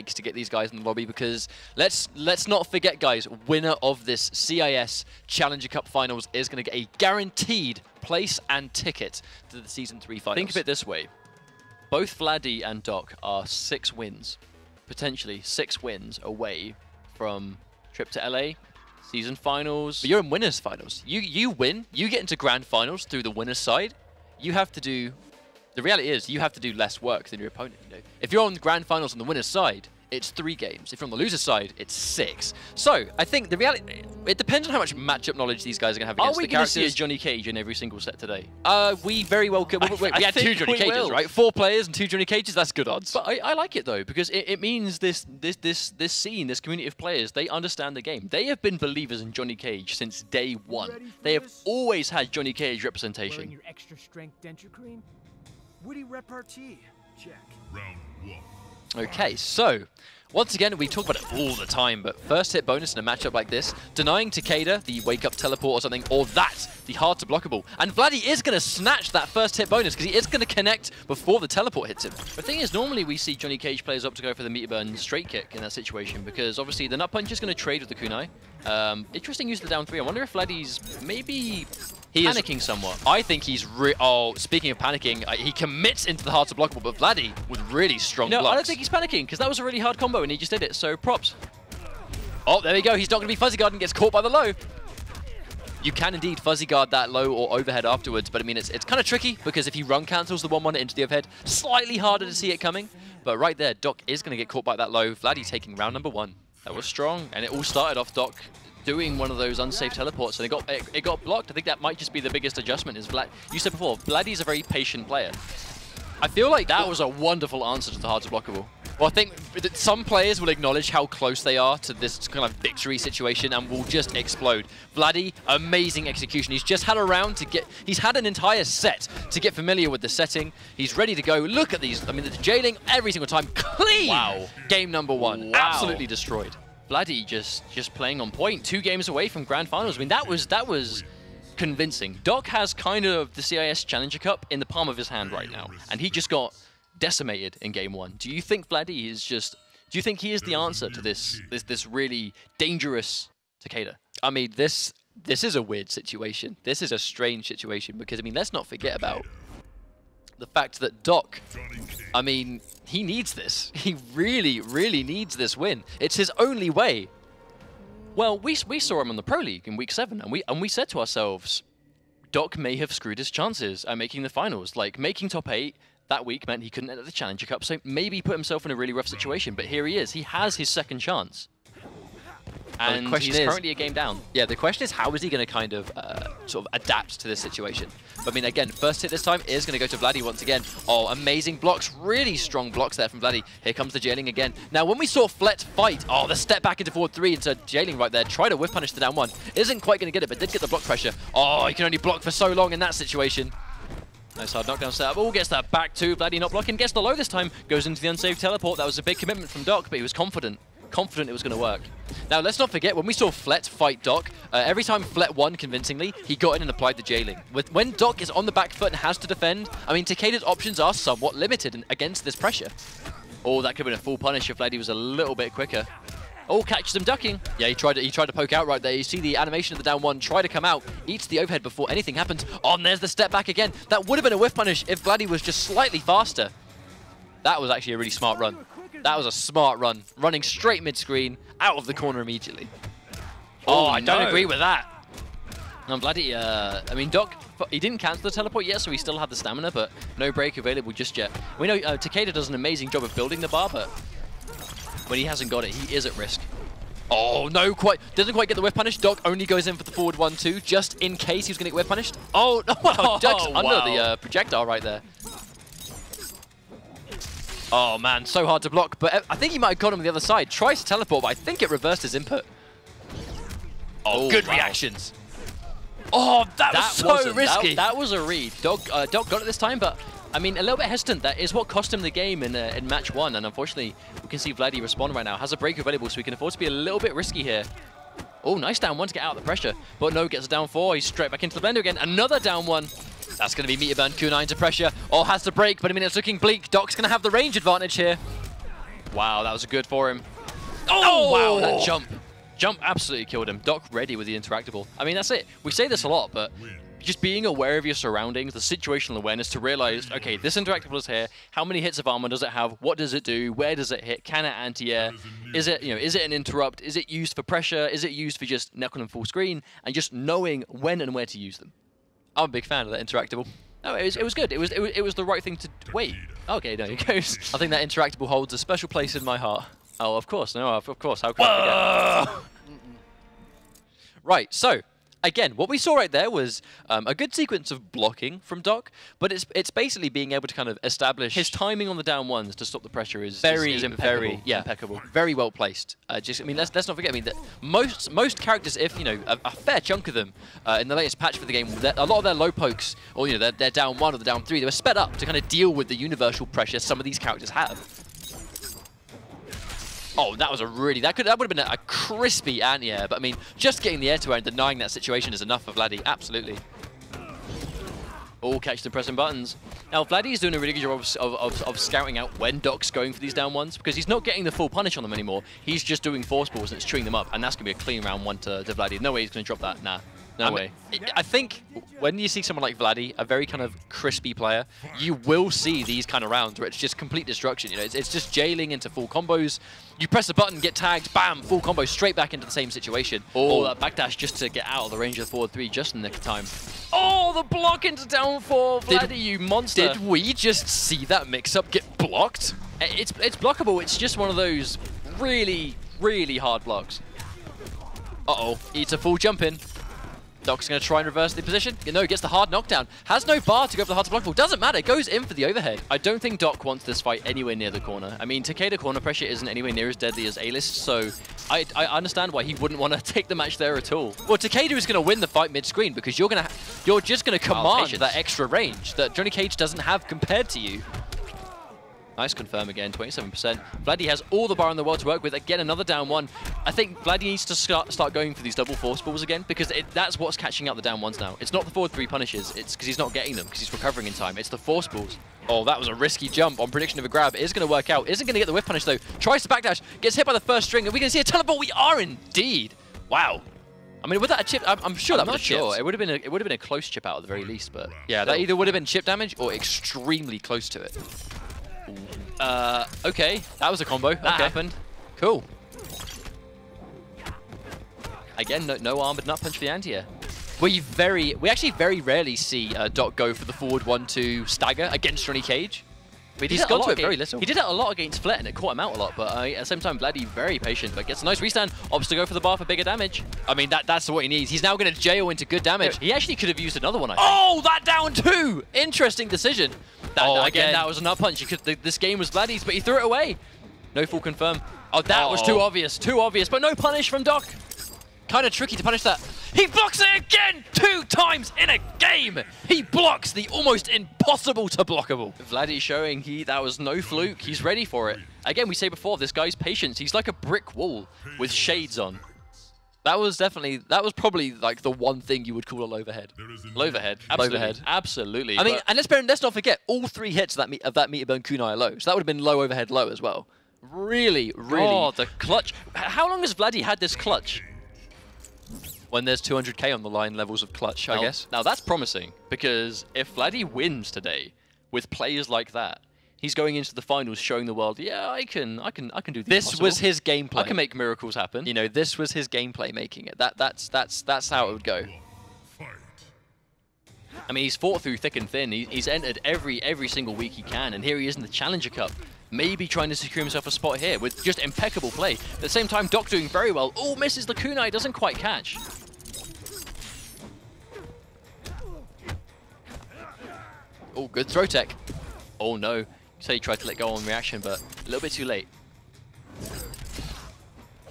takes to get these guys in the lobby, because let's not forget, guys, winner of this CIS Challenger Cup Finals is going to get a guaranteed place and ticket to the Season 3 Finals. Think of it this way. Both Vladee and Doc are 6 wins, potentially 6 wins away from trip to LA, Season Finals. But you're in Winners Finals. You win, you get into Grand Finals through the winner's side. You have to do... The reality is, you have to do less work than your opponent. You know? If you're on the Grand Finals on the winner's side, it's 3 games. If you're on the loser's side, it's 6. So, I think the reality... It depends on how much matchup knowledge these guys are going to have against the characters. Are we going to see a Johnny Cage in every single set today? We very well could. We had 2 Johnny Cages, right? 4 players and 2 Johnny Cages, that's good odds. But I like it, though, because it means this scene, this community of players, they understand the game. They have been believers in Johnny Cage since day 1. They have always had Johnny Cage representation. Wearing your extra strength denture cream? Witty repartee. Check. Round 1. Okay, so once again, we talk about it all the time, but first hit bonus in a matchup like this, denying Takeda the wake up teleport or something, or that, the hard to blockable. And Vladee is going to snatch that first hit bonus because he is going to connect before the teleport hits him. The thing is, normally we see Johnny Cage players up to go for the meter burn straight kick in that situation, because obviously the nut punch is going to trade with the kunai. Interesting use of the down 3. I wonder if Vladee's maybe... He panicking is somewhat. I think he's speaking of panicking, he commits into the hard to blockable, but Vladee with really strong blocks. I don't think he's panicking, because that was a really hard combo and he just did it, so props. Oh, there we go. He's not going to be fuzzy guard and gets caught by the low. You can indeed fuzzy guard that low or overhead afterwards, but I mean, it's kind of tricky, because if he run cancels the 1-1 into the overhead, slightly harder to see it coming. But right there, Doc is going to get caught by that low. Vladee taking round number 1. That was strong, and it all started off Doc doing one of those unsafe teleports, and it got blocked. I think that might just be the biggest adjustment. Is you said before, Vladee's a very patient player. I feel like that was a wonderful answer to the hard to blockable. Well, I think that some players will acknowledge how close they are to this kind of victory situation and will just explode. Vladee, amazing execution. He's just had a round to get... He's had an entire set to get familiar with the setting. He's ready to go. Look at these. I mean, the jailing every single time. Clean! Wow. Game number 1. Wow. Absolutely destroyed. Vladee just playing on point. 2 games away from Grand Finals. I mean, that was convincing. Doc has kind of the CIS Challenger Cup in the palm of his hand right now, and he just got decimated in game 1. Do you think Vladee is just... Do you think he is the answer to this really dangerous Takeda? I mean, this is a weird situation. This is a strange situation, because, I mean, let's not forget about the fact that Doc, I mean, he needs this. He really, really needs this win. It's his only way. Well, we saw him on the Pro League in Week 7, and we said to ourselves, Doc may have screwed his chances at making the finals. Like, making top 8 that week meant he couldn't enter the Challenger Cup, so maybe he put himself in a really rough situation. But here he is. He has his second chance. And he's currently a game down. Yeah, the question is, how is he going to kind of sort of adapt to this situation? But I mean, again, first hit this time is going to go to Vladee once again. Oh, amazing blocks. Really strong blocks there from Vladee. Here comes the jailing again. Now, when we saw Flet fight, oh, the step back into forward 3 into jailing right there. Try to whiff punish the down 1. Isn't quite going to get it, but did get the block pressure. Oh, he can only block for so long in that situation. Nice hard knockdown setup. Oh, gets that back too. Vladee not blocking. Gets the low this time. Goes into the unsafe teleport. That was a big commitment from Doc, but he was confident it was going to work. Now, let's not forget, when we saw Flet fight Doc, every time Flet won convincingly, he got in and applied the jailing. When Doc is on the back foot and has to defend, I mean, Takeda's options are somewhat limited against this pressure. Oh, that could have been a full punish if Vladee was a little bit quicker. Oh, catches him ducking. Yeah, he tried to poke out right there. You see the animation of the down 1 try to come out, eats the overhead before anything happens. Oh, and there's the step back again. That would have been a whiff punish if Vladee was just slightly faster. That was actually a really smart run. That was a smart run. Running straight mid-screen, out of the corner immediately. Oh, I don't agree with that. No, Vladee, I mean, Doc, he didn't cancel the teleport yet, so he still had the stamina, but no break available just yet. We know Takeda does an amazing job of building the bar, but when he hasn't got it, he is at risk. Oh, no, doesn't quite get the whiff punish. Doc only goes in for the forward 1-2, just in case he was going to get whiff punished. Oh, no, Doc's under the projectile right there. Oh, man, so hard to block, but I think he might have got him on the other side. Tries to teleport, but I think it reversed his input. Oh, good reactions. Oh, that was so risky. That was a read. Doc got it this time, but, I mean, a little bit hesitant. That is what cost him the game in match 1, and unfortunately, we can see Vladee respond right now. Has a break available, so he can afford to be a little bit risky here. Oh, nice down 1 to get out of the pressure, but no, gets a down 4. He's straight back into the blender again. Another down 1. That's going to be meter burn, Q9 to pressure. Oh, has to break, but I mean, it's looking bleak. Doc's going to have the range advantage here. Wow, that was good for him. Oh, wow, that jump. Jump absolutely killed him. Doc ready with the interactable. I mean, that's it. We say this a lot, but just being aware of your surroundings, the situational awareness to realize, okay, this interactable is here. How many hits of armor does it have? What does it do? Where does it hit? Can it anti-air? Is it, is it an interrupt? Is it used for pressure? Is it used for just knuckle and full screen? And just knowing when and where to use them. I'm a big fan of that interactable. No, it was good. It was the right thing to wait. Okay, no, it goes. I think that interactable holds a special place in my heart. Oh, of course. No, of course. How could I forget? Right, so again, what we saw right there was a good sequence of blocking from Doc, but it's basically being able to kind of establish his timing on the down ones to stop the pressure is impeccable. Impeccable. Very well placed. I mean, let's not forget. I mean, that most characters, if a fair chunk of them in the latest patch for the game, a lot of their low pokes or their down one or the down three, they were sped up to kind of deal with the universal pressure some of these characters have. Oh, that was a really... That would have been a crispy anti-air, but I mean, just getting the air-to-air and denying that situation is enough for Vladee, absolutely. All catch the pressing buttons. Now, Vladee's doing a really good job of scouting out when Doc's going for these down ones, because he's not getting the full punish on them anymore. He's just doing force balls and it's chewing them up, and that's going to be a clean round one to Vladee. No way he's going to drop that, nah. No way. I think when you see someone like Vladee, a very kind of crispy player, you will see these kind of rounds where it's just complete destruction. It's just jailing into full combos. You press a button, get tagged, bam, full combo, straight back into the same situation. Oh, that backdash just to get out of the range of the forward three just in the nick of time. Oh, the block into down four, Vladee, you monster. Did we just see that mix-up get blocked? It's blockable. It's just one of those really, really hard blocks. Uh-oh, eats a full jump in. Doc's going to try and reverse the position. No, gets the hard knockdown. Has no bar to go for the hard to blockable. Doesn't matter. Goes in for the overhead. I don't think Doc wants this fight anywhere near the corner. I mean, Takeda corner pressure isn't anywhere near as deadly as A-list, so I understand why he wouldn't want to take the match there at all. Well, Takeda is going to win the fight mid-screen because you're just going to command that extra range that Johnny Cage doesn't have compared to you. Nice confirm again, 27%. Vladee has all the bar in the world to work with. Again, another down one. I think Vladee needs to start going for these double force balls again because that's what's catching out the down ones now. It's not the forward three punishes. It's because he's not getting them because he's recovering in time. It's the force balls. Oh, that was a risky jump on prediction of a grab. It is going to work out. Isn't going to get the whiff punish though. Tries to backdash. Gets hit by the first string. Are we going to see a teleport? We are indeed. Wow. I mean, with that a chip, I'm sure that was a chip. It would have been a close chip out at the very least, but yeah, that either would have been chip damage or extremely close to it. Okay, that was a combo. That happened. Cool. Again, no armored nut punch for the anti-air. We actually very rarely see Doc go for the forward 1-2 stagger against Johnny Cage. He's gone to it very little. He did it a lot against Flet and it caught him out a lot, but at the same time, Vladee very patient, but gets a nice restand. Opts to go for the bar for bigger damage. I mean, that's what he needs. He's now going to jail into good damage. He actually could have used another one, I think. Oh, that down two! Interesting decision. Again, that was a nut punch. This game was Vladee's, but he threw it away. No full confirm. Oh, that was too obvious, but no punish from Doc. Kind of tricky to punish that. He blocks it again 2 times in a game. He blocks the almost impossible to blockable. Vladee showing that was no fluke. He's ready for it. Again, we say before, this guy's patience. He's like a brick wall with shades on. That was probably like the one thing you would call a overhead. Overhead, absolutely. Absolutely. I mean, and let's not forget all 3 hits of that meter burn kunai low. So that would have been low overhead low as well. Really. Oh, the clutch. How long has Vladee had this clutch? When there's 200k on the line, levels of clutch, I guess. Now that's promising because if Vladee wins today with players like that, he's going into the finals showing the world, yeah, I can do this. This was his gameplay. I can make miracles happen. This was his gameplay making it. That's how it would go. I mean, he's fought through thick and thin. He's entered every single week he can, and here he is in the Challenger Cup. Maybe trying to secure himself a spot here with just impeccable play. At the same time, Doc doing very well. Oh, misses the kunai, doesn't quite catch. Oh, good throw tech. Oh no. So he tried to let go on reaction, but a little bit too late.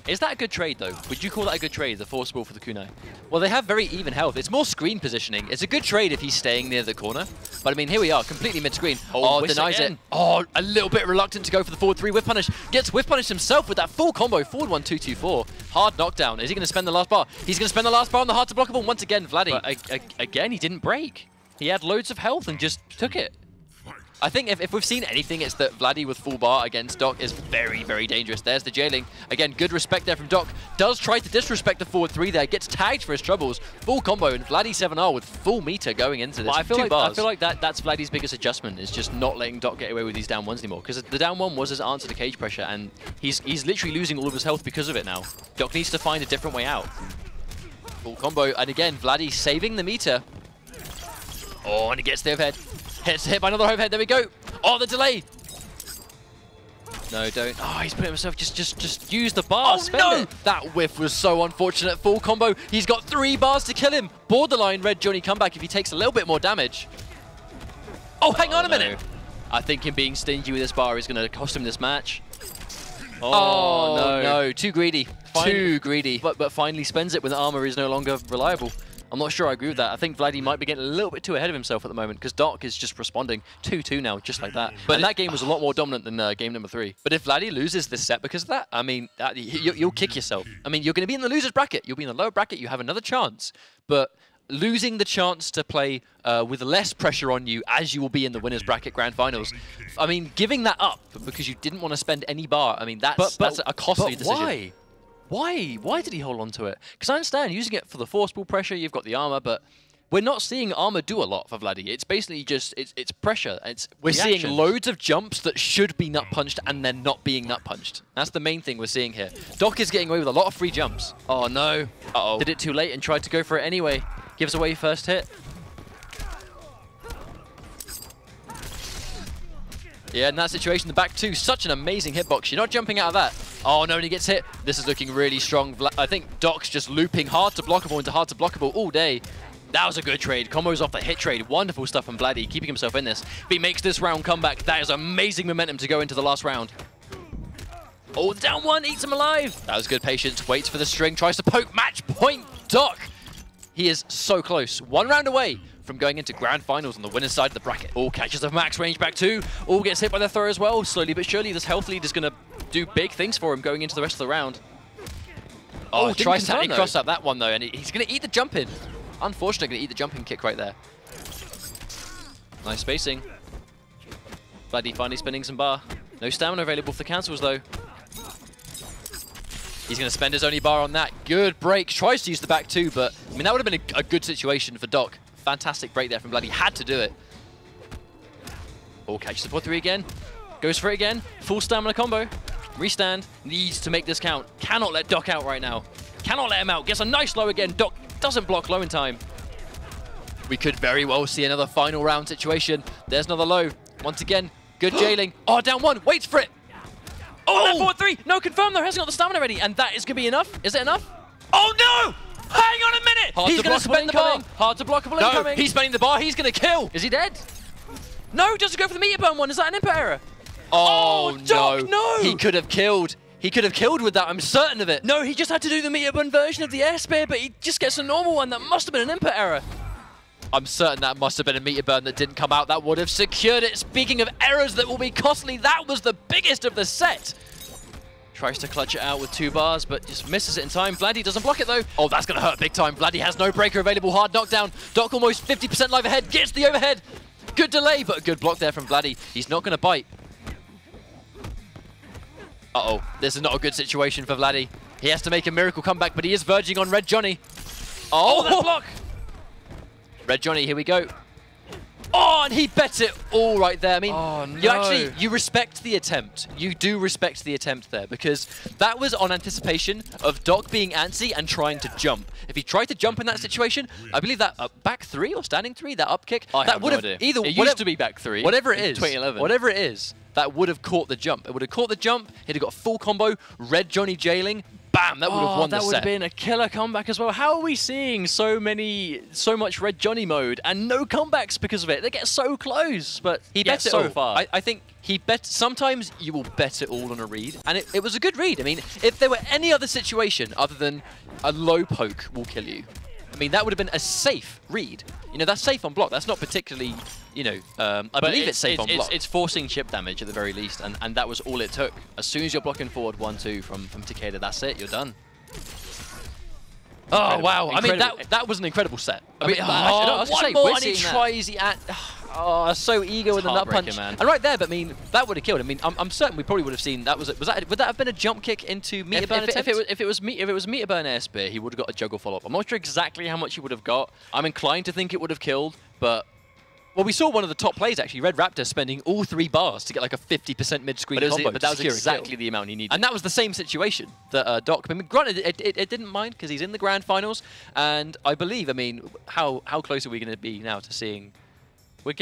Is that a good trade, though? Would you call that a good trade, the force ball for the kunai? Well, they have very even health. It's more screen positioning. It's a good trade if he's staying near the corner. But, I mean, here we are, completely mid-screen. Oh, denies it. Oh, a little bit reluctant to go for the forward 3 whiff punish. Gets whiff punished himself with that full combo. Forward 1-2-2-4. Hard knockdown. Is he going to spend the last bar? He's going to spend the last bar on the hard to blockable once again, Vladee. But again, he didn't break. He had loads of health and just took it. I think if we've seen anything, it's that Vladee with full bar against Doc is very, very dangerous. There's the jailing. Again, good respect there from Doc. Does try to disrespect the forward 3 there. Gets tagged for his troubles. Full combo, and Vladee7R with full meter going into this. I feel bars. like that's Vladee's biggest adjustment, is just not letting Doc get away with these down ones anymore. Because the down one was his answer to cage pressure, and he's literally losing all of his health because of it now. Doc needs to find a different way out. Full combo, and again, Vladee saving the meter. Oh, and he gets the overhead. Gets hit by another overhead. There we go. Oh, the delay. No, don't. Oh, he's putting himself. Just use the bar. Oh, Spend no! it. That whiff was so unfortunate. Full combo. He's got 3 bars to kill him. Borderline Red Johnny comeback if he takes a little bit more damage. Oh, hang on a minute. I think him being stingy with this bar is going to cost him this match. Oh, no. Too greedy. Too greedy. But finally spends it when the armor is no longer reliable. I'm not sure I agree with that. I think Vladee might be getting a little bit too ahead of himself at the moment, because Doc is just responding 2-2 now, just like that. But that game was a lot more dominant than game number 3. But if Vladee loses this set because of that, I mean, you'll kick yourself. I mean, you're going to be in the loser's bracket. You'll be in the lower bracket. You have another chance. But losing the chance to play with less pressure on you as you will be in the winner's bracket grand finals, I mean, giving that up because you didn't want to spend any bar, I mean, that's a costly decision. Why did he hold on to it? Because I understand using it for the force ball pressure, you've got the armor, but we're not seeing armor do a lot for Vladee. It's basically just, it's pressure. We're seeing loads of jumps that should be nut punched and they're not being nut punched. That's the main thing we're seeing here. Doc is getting away with a lot of free jumps. Oh no. Uh-oh. Did it too late and tried to go for it anyway. Gives away first hit. Yeah, in that situation, the back 2, such an amazing hitbox. You're not jumping out of that. Oh no, and he gets hit. This is looking really strong. I think Doc's just looping hard to blockable into hard to blockable all day. That was a good trade. Combos off the hit trade. Wonderful stuff from Vladee, keeping himself in this. If he makes this round comeback, that is amazing momentum to go into the last round. Oh, the down one eats him alive. That was good patience. Waits for the string, tries to poke. Match point, Doc. He is so close. 1 round away from going into grand finals on the winner's side of the bracket. All catches the max range back 2. All gets hit by the throw as well. Slowly but surely, this health lead is going to do big things for him going into the rest of the round. Oh, tries to cross up that one though, and he's going to eat the jump in. Unfortunately, going to eat the jumping kick right there. Nice spacing. Vladee finally spinning some bar. No stamina available for the cancels though. He's going to spend his only bar on that. Good break. Tries to use the back 2, but I mean, that would have been a good situation for Doc. Fantastic break there from Vladee. Had to do it. Oh, catches the 4-3 again. Goes for it again. Full stamina combo. Restand. Needs to make this count. Cannot let Doc out right now. Cannot let him out. Gets a nice low again. Doc doesn't block low in time. We could very well see another final round situation. There's another low. Once again, good jailing. Oh, down 1. Waits for it. Oh, that 4-3. No, confirm though. Hasn't got the stamina ready. And that is going to be enough. Is it enough? Oh, no! Hang on a minute! He's going to spend the bar. Hard to blockable incoming. He's spending the bar. He's going to kill. Is he dead? No, doesn't go for the meter burn one. Is that an input error? Oh, Doc, no! He could have killed. He could have killed with that. I'm certain of it. No, he just had to do the meter burn version of the air spear, but he just gets a normal one. That must have been an input error. I'm certain that must have been a meter burn that didn't come out. That would have secured it. Speaking of errors that will be costly, that was the biggest of the set. Tries to clutch it out with 2 bars, but just misses it in time. Vladee doesn't block it, though. Oh, that's going to hurt big time. Vladee has no breaker available. Hard knockdown. Doc almost 50% life ahead. Gets the overhead. Good delay, but a good block there from Vladee. He's not going to bite. Uh-oh. This is not a good situation for Vladee. He has to make a miracle comeback, but he is verging on Red Johnny. Oh, that block. Red Johnny, here we go. Oh, and he bet it all right there. I mean, oh, no. you respect the attempt. You do respect the attempt there, because that was on anticipation of Doc being antsy and trying to jump. If he tried to jump in that situation, I believe that back 3 or standing 3, that up kick, that would have either it used to be back 3. Whatever it is, 2011. whatever it is, that would have caught the jump. It would have caught the jump. He'd have got full combo. Red Johnny jailing. Bam! That would have won the set. That would have been a killer comeback as well. How are we seeing so much Red Johnny mode and no comebacks because of it? They get so close, but he bet it so all. far. I think he bet. Sometimes you will bet it all on a read, and it was a good read. I mean, if there were any other situation other than a low poke will kill you, I mean, that would have been a safe read. You know, that's safe on block. That's not particularly, you know, I believe it's safe on block. It's forcing chip damage at the very least, and that was all it took. As soon as you're blocking forward 1-2 from Takeda, that's it. You're done. Oh, wow. I mean, that was an incredible set. I mean, one more and he tries. Oh, so eager with the nut punch. Man. And right there, but I mean, that would have killed. I mean, I'm certain we probably would have seen that would that have been a jump kick into meter burn attempt? If it was meter burn air spear, he would have got a juggle follow up. I'm not sure exactly how much he would have got. I'm inclined to think it would have killed, but well, we saw one of the top plays actually, Red Raptor spending all 3 bars to get like a 50% mid-screen combo. But that was exactly the amount he needed. And that was the same situation that Doc. I mean, granted, it didn't mind because he's in the grand finals, and I believe. I mean, how close are we going to be now to seeing? We're